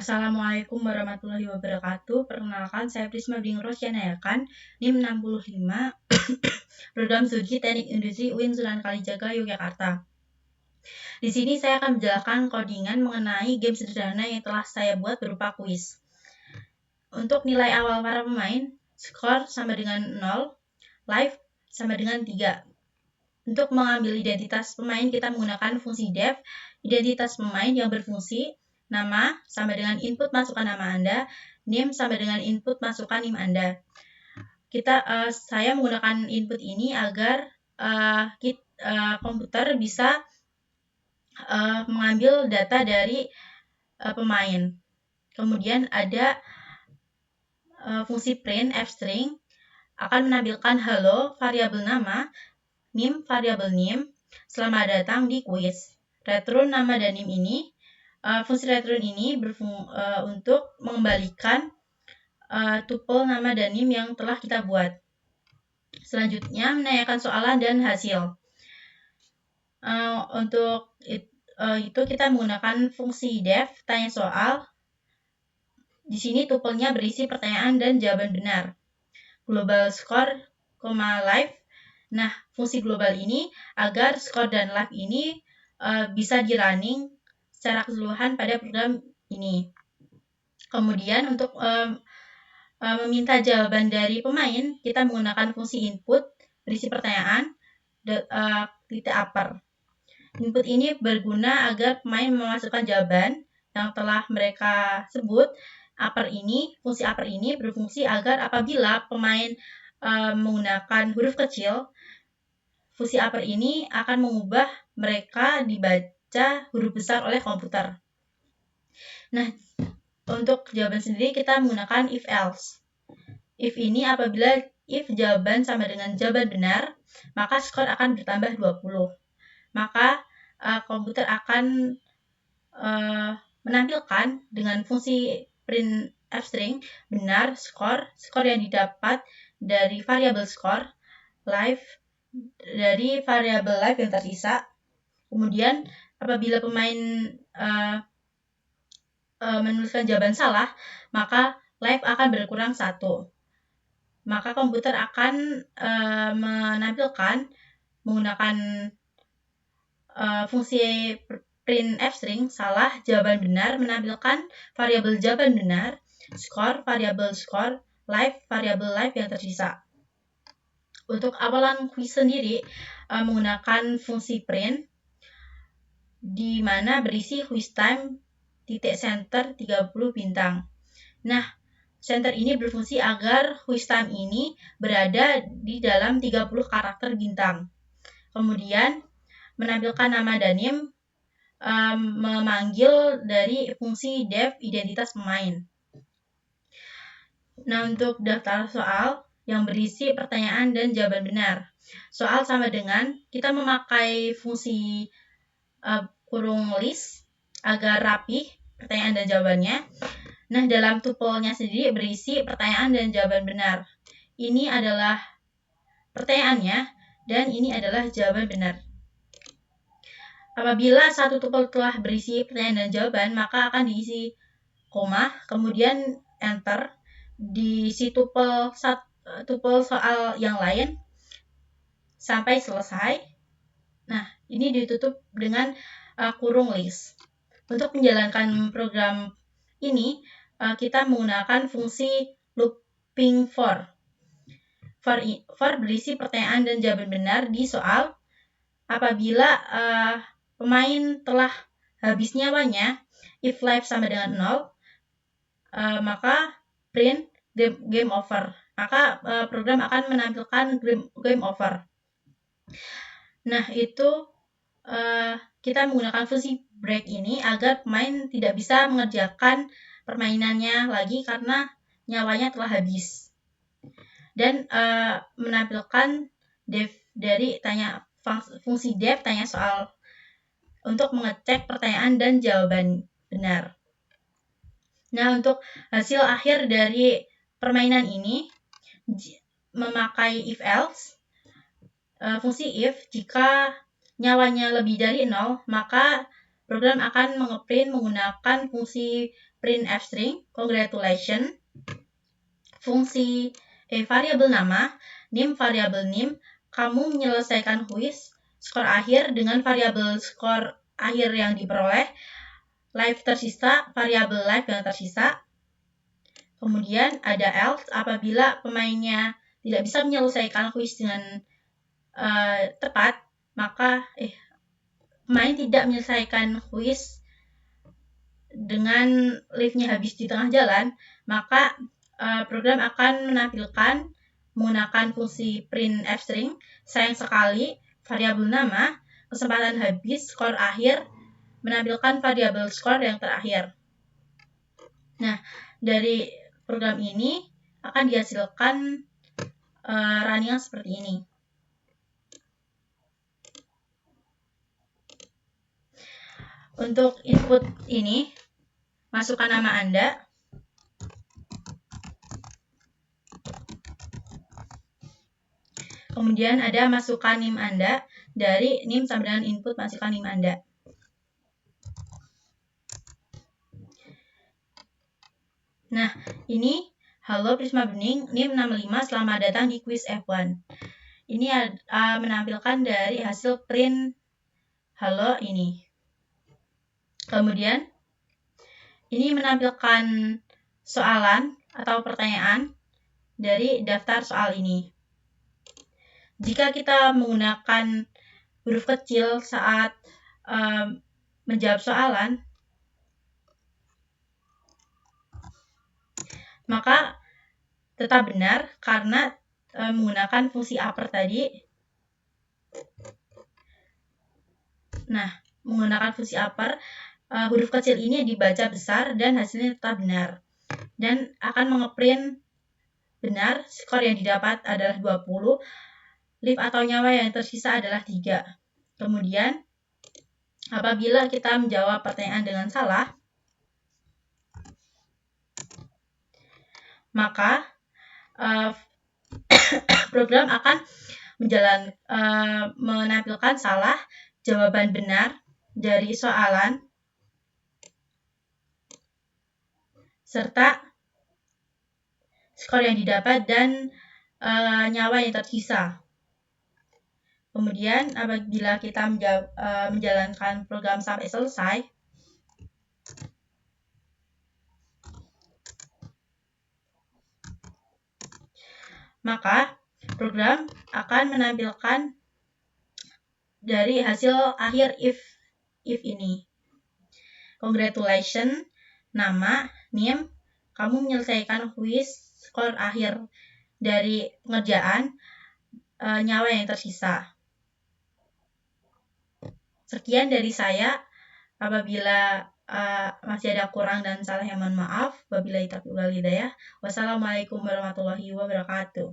Assalamualaikum warahmatullahi wabarakatuh. Perkenalkan, saya Prisma Bingrosyanayarkan, NIM 65, Program Studi Teknik Industri UIN Sunan Kalijaga, Yogyakarta. Di sini saya akan menjelaskan codingan mengenai game sederhana yang telah saya buat berupa kuis. Untuk nilai awal para pemain, skor sama dengan 0, live sama dengan 3. Untuk mengambil identitas pemain, kita menggunakan fungsi def, identitas pemain yang berfungsi nama sama dengan input masukkan nama Anda, NIM sama dengan input masukkan NIM Anda. Saya menggunakan input ini agar komputer bisa mengambil data dari pemain. Kemudian ada fungsi print fstring akan menampilkan hello variabel nama, NIM variabel NIM, selamat datang di kuis. Return nama dan NIM ini, fungsi return ini untuk mengembalikan tuple nama dan NIM yang telah kita buat. Selanjutnya menanyakan soalan dan hasil. Untuk itu kita menggunakan fungsi def tanya soal. Di sini tupelnya berisi pertanyaan dan jawaban benar. Global score, live. Nah, fungsi global ini agar skor dan live ini bisa di-running secara keseluruhan pada program ini. Kemudian untuk meminta jawaban dari pemain, kita menggunakan fungsi input berisi pertanyaan titik upper. Input ini berguna agar pemain memasukkan jawaban yang telah mereka sebut. Fungsi upper ini berfungsi agar apabila pemain menggunakan huruf kecil, fungsi upper ini akan mengubah mereka dibaca huruf besar oleh komputer. Nah, untuk jawaban sendiri kita menggunakan if else. If ini apabila jawaban sama dengan jawaban benar, maka skor akan bertambah 20. Maka komputer akan menampilkan dengan fungsi print fstring benar skor yang didapat dari variabel skor, live dari variabel live yang tersisa. Kemudian apabila pemain menuliskan jawaban salah, maka live akan berkurang 1. Maka komputer akan menampilkan menggunakan fungsi print fstring salah jawaban benar menampilkan variabel jawaban benar, skor variabel skor, live variabel live yang tersisa. Untuk awalan kuis sendiri menggunakan fungsi print di mana berisi quiz time titik center 30 bintang. Nah, center ini berfungsi agar quiz time ini berada di dalam 30 karakter bintang. Kemudian menampilkan nama dan NIM memanggil dari fungsi def identitas pemain. Nah, untuk daftar soal yang berisi pertanyaan dan jawaban benar. Soal sama dengan kita memakai fungsi kurung list agar rapih pertanyaan dan jawabannya. Nah, dalam tupelnya sendiri berisi pertanyaan dan jawaban benar. Ini adalah pertanyaannya dan ini adalah jawaban benar. Apabila satu tupel telah berisi pertanyaan dan jawaban, maka akan diisi koma, kemudian enter, diisi tupel soal yang lain sampai selesai. Nah, ini ditutup dengan kurung list. Untuk menjalankan program ini, kita menggunakan fungsi looping for. For berisi pertanyaan dan jawaban benar di soal. Apabila pemain telah habis nyawanya, if live sama dengan 0, maka print game over. Maka program akan menampilkan game over. Nah, itu kita menggunakan fungsi break ini agar pemain tidak bisa mengerjakan permainannya lagi karena nyawanya telah habis. Dan menampilkan def dari fungsi def tanya soal untuk mengecek pertanyaan dan jawaban benar. Nah, untuk hasil akhir dari permainan ini memakai if else, fungsi if jika nyawanya lebih dari 0, maka program akan mengeprint menggunakan fungsi print f-string, congratulations, fungsi variabel nama, variabel nim, kamu menyelesaikan quiz, skor akhir dengan variabel skor akhir yang diperoleh, life tersisa, variabel life yang tersisa. Kemudian ada else, apabila pemainnya tidak bisa menyelesaikan quiz dengan tepat, maka pemain tidak menyelesaikan quiz dengan live-nya habis di tengah jalan, maka program akan menampilkan menggunakan fungsi print f-string, sayang sekali, variabel nama, kesempatan habis, skor akhir, menampilkan variabel skor yang terakhir. Nah, dari program ini akan dihasilkan running seperti ini. Untuk input ini, masukkan nama Anda. Kemudian ada masukkan NIM Anda. Dari NIM sampai dengan input, masukkan NIM Anda. Nah, ini halo Prisma Bening, NIM 65, selamat datang di quiz F1. Ini menampilkan dari hasil print halo ini. Kemudian, ini menampilkan soalan atau pertanyaan dari daftar soal ini. Jika kita menggunakan huruf kecil saat menjawab soalan, maka tetap benar karena menggunakan fungsi upper tadi. Nah, menggunakan fungsi upper, huruf kecil ini dibaca besar dan hasilnya tetap benar. Dan akan mengeprint benar, skor yang didapat adalah 20, live atau nyawa yang tersisa adalah 3. Kemudian, apabila kita menjawab pertanyaan dengan salah, maka program akan menampilkan salah, jawaban benar dari soalan, serta skor yang didapat dan nyawa yang tersisa. Kemudian apabila kita menjalankan program sampai selesai, maka program akan menampilkan dari hasil akhir if ini. Congratulations, nama, NIM, kamu menyelesaikan quiz, skor akhir dari pengerjaan, nyawa yang tersisa. Sekian dari saya. Apabila masih ada kurang dan salah yang mohon maaf. Wabillahi taufiq wal hidayah. Wassalamualaikum warahmatullahi wabarakatuh.